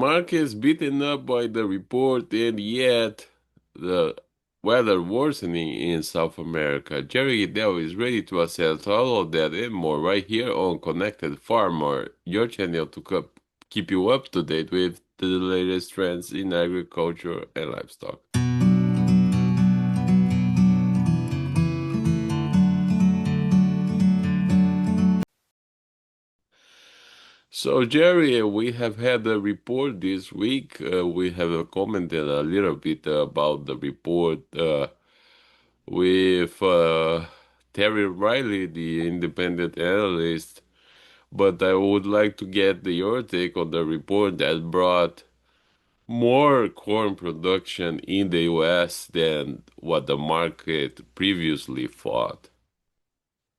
Markets beaten up by the report, and yet the weather worsening in South America. Jerry Gidel is ready to assess all of that and more right here on Connected Farmer, your channel to keep you up to date with the latest trends in agriculture and livestock. So, Jerry, we have had a report this week. We have commented a little bit about the report with Terry Riley, the independent analyst. But I would like to get your take on the report that brought more corn production in the U.S. than what the market previously thought.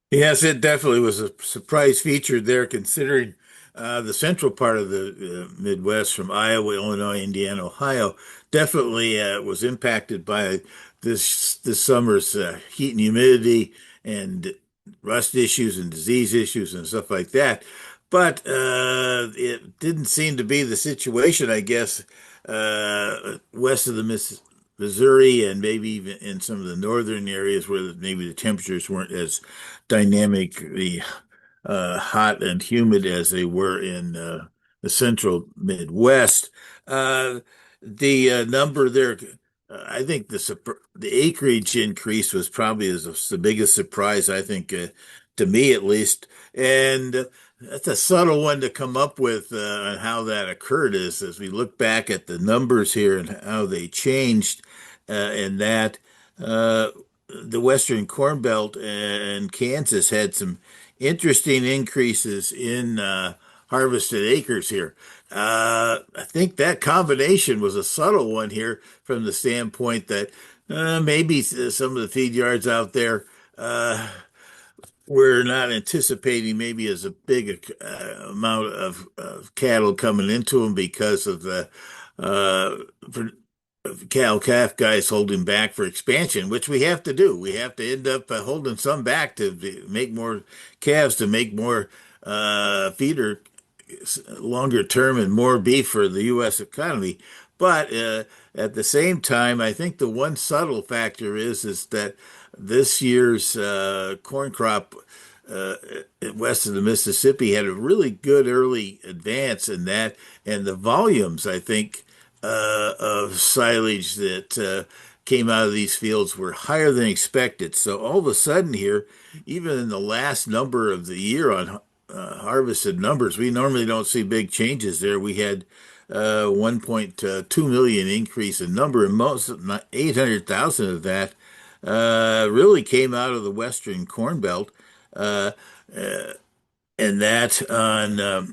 Yes, it definitely was a surprise feature there, considering the central part of the Midwest from Iowa, Illinois, Indiana, Ohio definitely was impacted by this summer's heat and humidity and rust issues and disease issues and stuff like that. But it didn't seem to be the situation, I guess, west of the Missouri and maybe even in some of the northern areas where maybe the temperatures weren't as dynamically hot and humid as they were in the central Midwest. Uh, the number there, I think the acreage increase was probably the biggest surprise, I think, to me at least. And that's a subtle one to come up with on how that occurred is as we look back at the numbers here and how they changed, and that. Uh, the Western Corn Belt and Kansas had some interesting increases in harvested acres here. I think that combination was a subtle one here from the standpoint that maybe some of the feed yards out there were not anticipating maybe as a big amount of cattle coming into them because of the uh, cow calf guys holding back for expansion, which we have to do. We have to end up holding some back to make more calves to make more feeder longer term and more beef for the U.S. economy. But at the same time, I think the one subtle factor is that this year's corn crop uh, west of the Mississippi had a really good early advance in that, and the volumes, I think, of silage that came out of these fields were higher than expected. So all of a sudden here, even in the last number of the year on harvested numbers, we normally don't see big changes there. We had 1.2 million increase in number, and most 800,000 of that really came out of the Western Corn Belt, uh, uh, and that on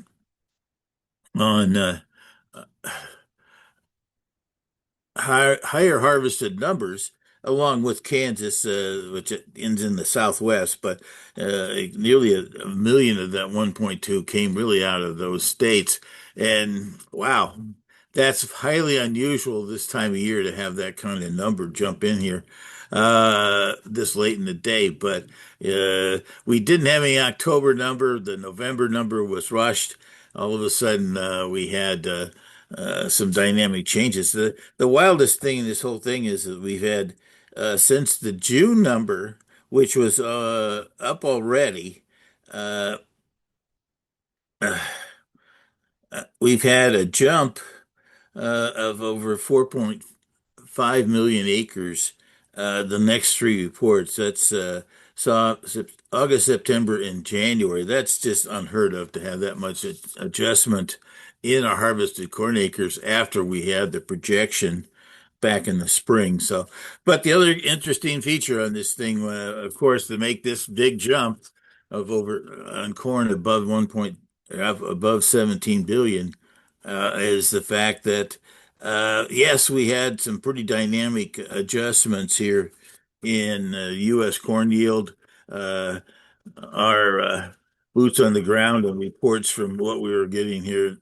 higher harvested numbers, along with Kansas, which ends in the Southwest, but nearly a million of that 1.2 came really out of those states. And wow, that's highly unusual this time of year to have that kind of number jump in here this late in the day. But we didn't have any October number. The November number was rushed. All of a sudden, we had some dynamic changes. The wildest thing in this whole thing is that we've had since the June number, which was up already, uh, we've had a jump of over 4.5 million acres. The next three reports, that's August, September, and January. That's just unheard of to have that much adjustment in our harvested corn acres after we had the projection back in the spring. So, but the other interesting feature on this thing, of course, to make this big jump of over on corn above above 17 billion, is the fact that yes, we had some pretty dynamic adjustments here in U.S. corn yield. Uh, our boots on the ground and reports from what we were getting here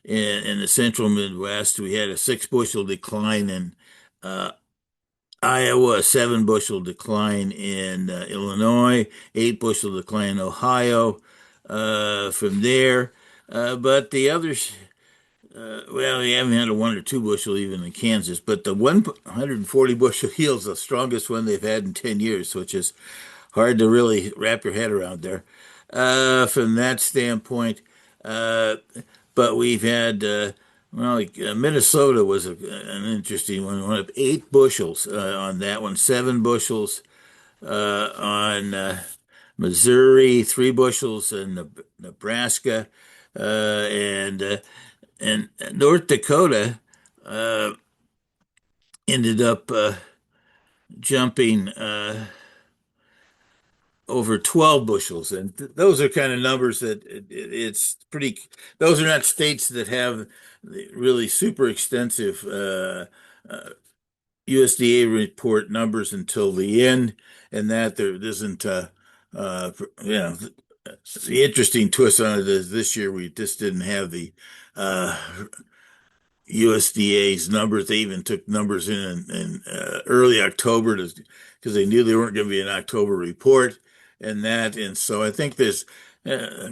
in the central Midwest, we had a 6 bushel decline in uh, Iowa, a 7 bushel decline in Illinois, 8 bushel decline in Ohio. From there, but the other Well, we haven't had a 1 or 2 bushel even in Kansas, but the 140 bushel yield is the strongest one they've had in 10 years, which is hard to really wrap your head around there. From that standpoint, uh, but we've had, well, like, Minnesota was an interesting one. We went up 8 bushels on that one, 7 bushels on Missouri, 3 bushels in Nebraska, and North Dakota uh, ended up jumping over 12 bushels. And those are kind of numbers that it's pretty, those are not states that have really super extensive USDA report numbers until the end, and that there isn't, you know, the interesting twist on it is this year we just didn't have the uh, USDA's numbers. They even took numbers in early October because they knew there weren't going to be an October report and that. And so I think this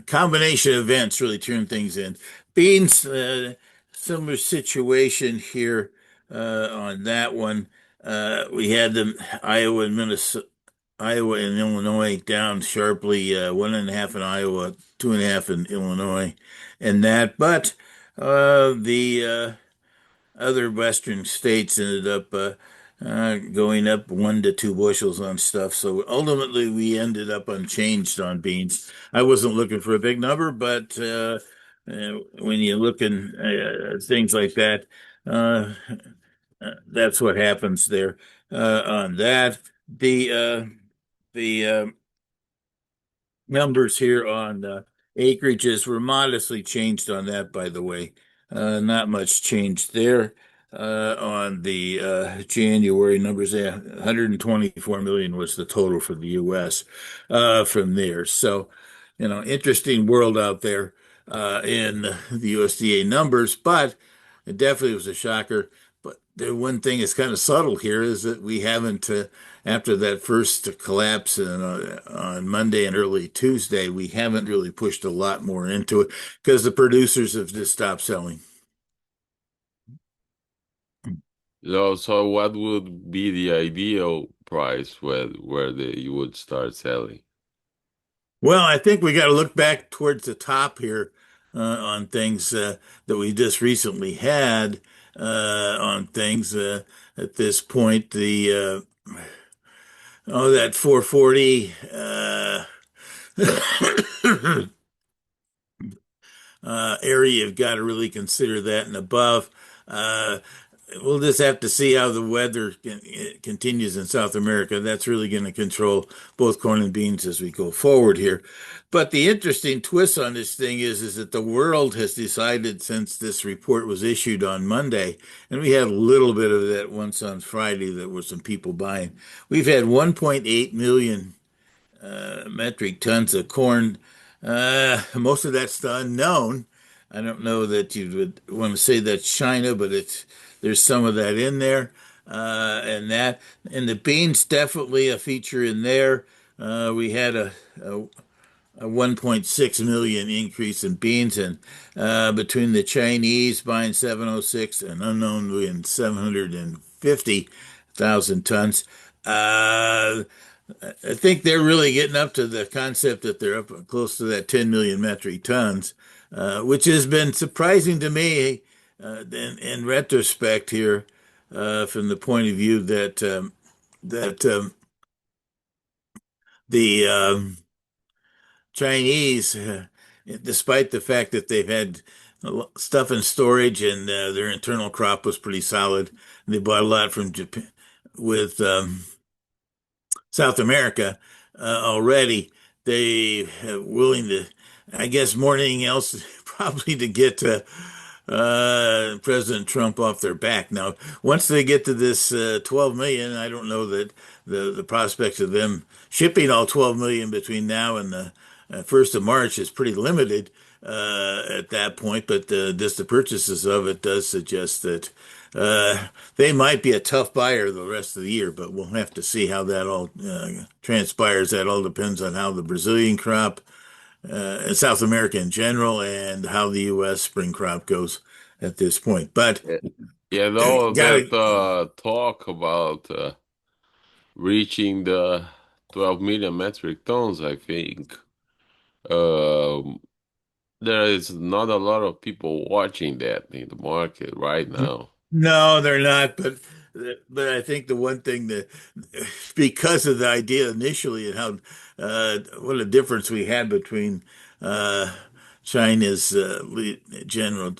combination of events really turned things in. Beans, similar situation here on that one. We had them Iowa and Minnesota. Iowa and Illinois down sharply, 1.5 in Iowa, 2.5 in Illinois, and that. But the other Western states ended up going up 1 to 2 bushels on stuff. So ultimately, we ended up unchanged on beans. I wasn't looking for a big number, but when you look in things like that, uh, that's what happens there on that. The numbers here on acreages were modestly changed on that, by the way. Not much change there. On the January numbers, 124 million was the total for the U.S. From there. So, interesting world out there in the USDA numbers, but it definitely was a shocker. But the one thing that's kind of subtle here is that we haven't, after that first collapse on Monday and early Tuesday, we haven't really pushed a lot more into it because the producers have just stopped selling. So what would be the ideal price where you would start selling? Well, I think we got to look back towards the top here on things that we just recently had on things at this point. That 440 area, you've got to really consider that and above. Uh, we'll just have to see how the weather continues in South America. That's really going to control both corn and beans as we go forward here. But the interesting twist on this thing is that the world has decided since this report was issued on Monday, and we had a little bit of that once on Friday, there were some people buying. We've had 1.8 million metric tons of corn. Most of that's unknown. I don't know that you would want to say that's China, but there's some of that in there, and the beans definitely a feature in there. We had a 1.6 million increase in beans, and between the Chinese buying 706 and unknown in 750,000 tons. Uh, I think they're really getting up to the concept that they're up close to that 10 million metric tons, which has been surprising to me in retrospect here, from the point of view that the Chinese, despite the fact that they've had stuff in storage and their internal crop was pretty solid, they bought a lot from Japan with South America already. They willing to, I guess, more than anything else, probably to get President Trump off their back. Now, once they get to this 12 million, I don't know that the prospects of them shipping all 12 million between now and the 1st of March is pretty limited at that point. But just the purchases of it does suggest that they might be a tough buyer the rest of the year, but we'll have to see how that all transpires. That all depends on how the Brazilian crop, South America in general, and how the U.S. spring crop goes at this point. But Yeah, yeah, and all that gotta talk about reaching the 12 million metric tons, I think um, there is not a lot of people watching that in the market right now. No, they're not. But I think the one thing that because of the idea initially and how what a difference we had between uh, China's general,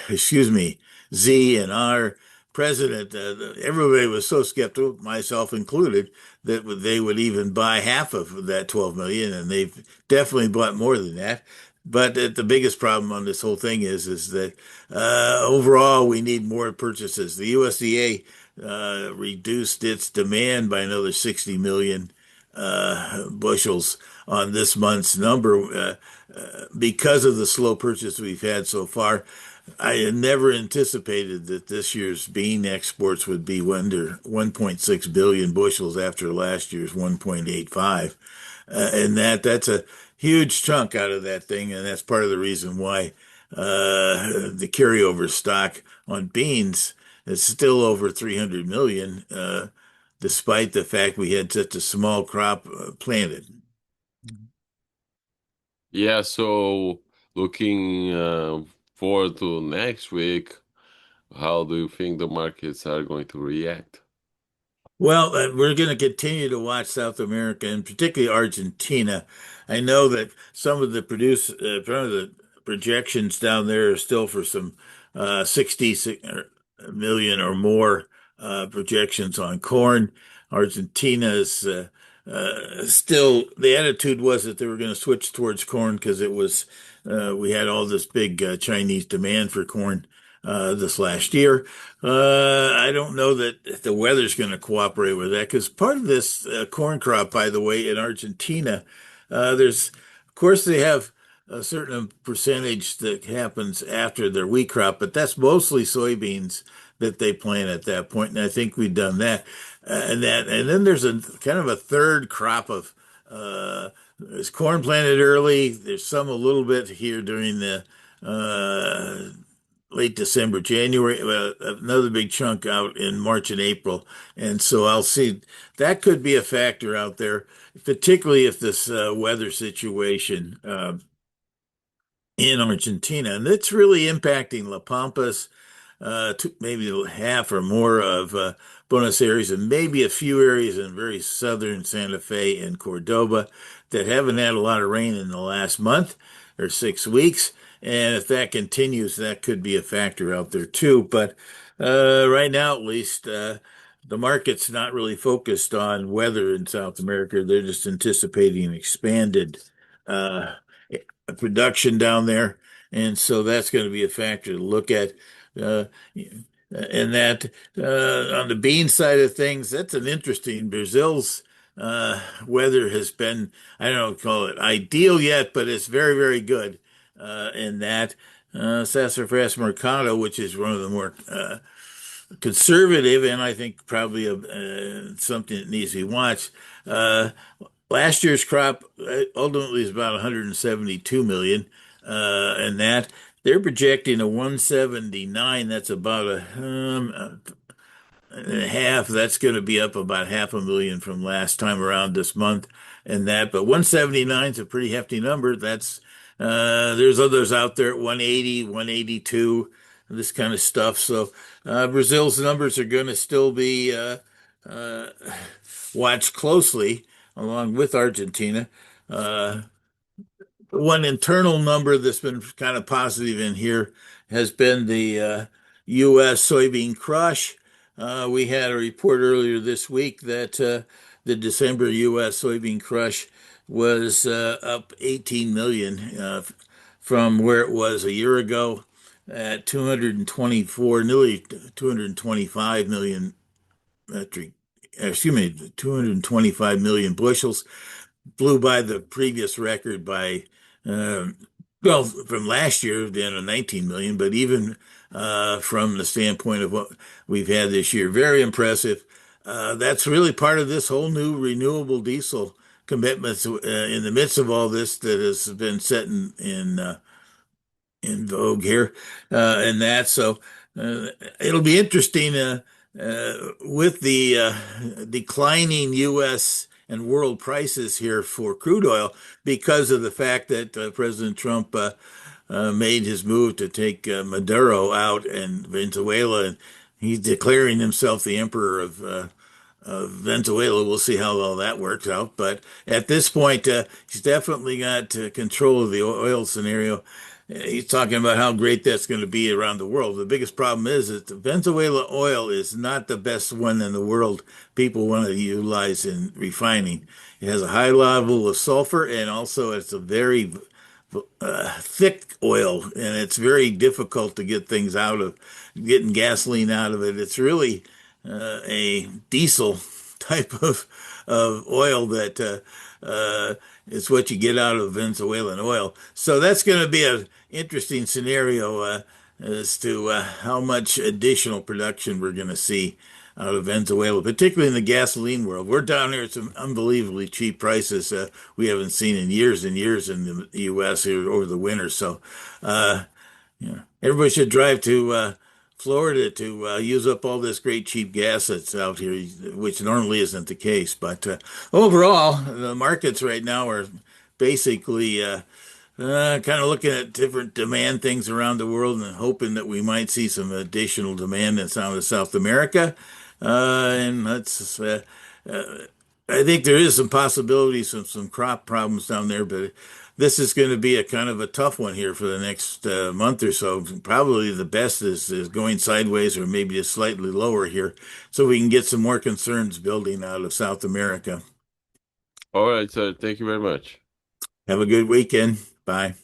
excuse me, Z and our president, everybody was so skeptical, myself included, that they would even buy half of that 12 million, and they've definitely bought more than that. But the biggest problem on this whole thing is that overall we need more purchases. The USDA reduced its demand by another 60 million bushels on this month's number because of the slow purchase we've had so far. I had never anticipated that this year's bean exports would be under 1.6 billion bushels after last year's 1.85. And that's a huge chunk out of that thing, and that's part of the reason why the carryover stock on beans is still over 300 million, despite the fact we had such a small crop planted. Yeah, so looking forward to next week, how do you think the markets are going to react? Well, we're going to continue to watch South America and particularly Argentina. I know that some of the projections down there are still for some 60 million or more projections on corn. Argentina is still, the attitude was that they were going to switch towards corn because we had all this big Chinese demand for corn this last year. I don't know that the weather's going to cooperate with that because part of this corn crop, by the way, in Argentina, of course, they have a certain percentage that happens after their wheat crop, but that's mostly soybeans that they plant at that point, and I think we've done that. And then there's a kind of a third crop of there's corn planted early. There's some a little bit here during the late December, January, another big chunk out in March and April. And so I'll see that could be a factor out there, particularly if this weather situation in Argentina, and it's really impacting La Pampas, maybe half or more of Buenos Aires, and maybe a few areas in very southern Santa Fe and Cordoba that haven't had a lot of rain in the last month or 6 weeks. And if that continues, that could be a factor out there too. But right now, at least, the market's not really focused on weather in South America. They're just anticipating expanded uh, production down there. And so that's going to be a factor to look at. Uh, and that on the bean side of things, that's an interesting. Brazil's weather has been, I don't call it ideal yet, but it's very, very good in that. Sassafras Mercado, which is one of the more conservative, and I think probably something that needs to be watched. Uh, Last year's crop ultimately is about 172 million, and that they're projecting a 179. That's about a half. That's going to be up about 500,000 from last time around this month, and that. But 179 is a pretty hefty number. That's there's others out there at 180, 182, this kind of stuff. So Brazil's numbers are going to still be uh, watched closely along with Argentina. Uh, One internal number that's been kind of positive in here has been the U.S. soybean crush. We had a report earlier this week that the December U.S. soybean crush was up 18 million from where it was a year ago at 224, nearly 225 million metric, excuse me, 225 million bushels, blew by the previous record by, uh, well, from last year, down to 19 million, but even from the standpoint of what we've had this year, very impressive. That's really part of this whole new renewable diesel commitments in the midst of all this that has been set in vogue here, and that. So uh, it'll be interesting with the declining U.S. and world prices here for crude oil because of the fact that President Trump made his move to take Maduro out and Venezuela, and he's declaring himself the emperor of Venezuela. We'll see how all that works out. But at this point, he's definitely got control of the oil scenario. He's talking about how great that's going to be around the world. The biggest problem is that the Venezuela oil is not the best one in the world people want to utilize in refining. It has a high level of sulfur, and also it's a very thick oil, and it's very difficult to get things out of, getting gasoline out of it. It's really a diesel type of oil that is what you get out of Venezuelan oil. So that's going to be an interesting scenario as to how much additional production we're going to see out of Venezuela, particularly in the gasoline world. We're down here at some unbelievably cheap prices we haven't seen in years and years in the U.S. here over the winter. So, uh, everybody should drive to Florida to use up all this great cheap gas that's out here, which normally isn't the case. But overall, the markets right now are basically kind of looking at different demand things around the world and hoping that we might see some additional demand in some of South America. And that's, I think there is some possibilities of some crop problems down there, but this is going to be a kind of a tough one here for the next month or so. Probably the best is going sideways or maybe just slightly lower here so we can get some more concerns building out of South America. All right, sir. Thank you very much. Have a good weekend. Bye.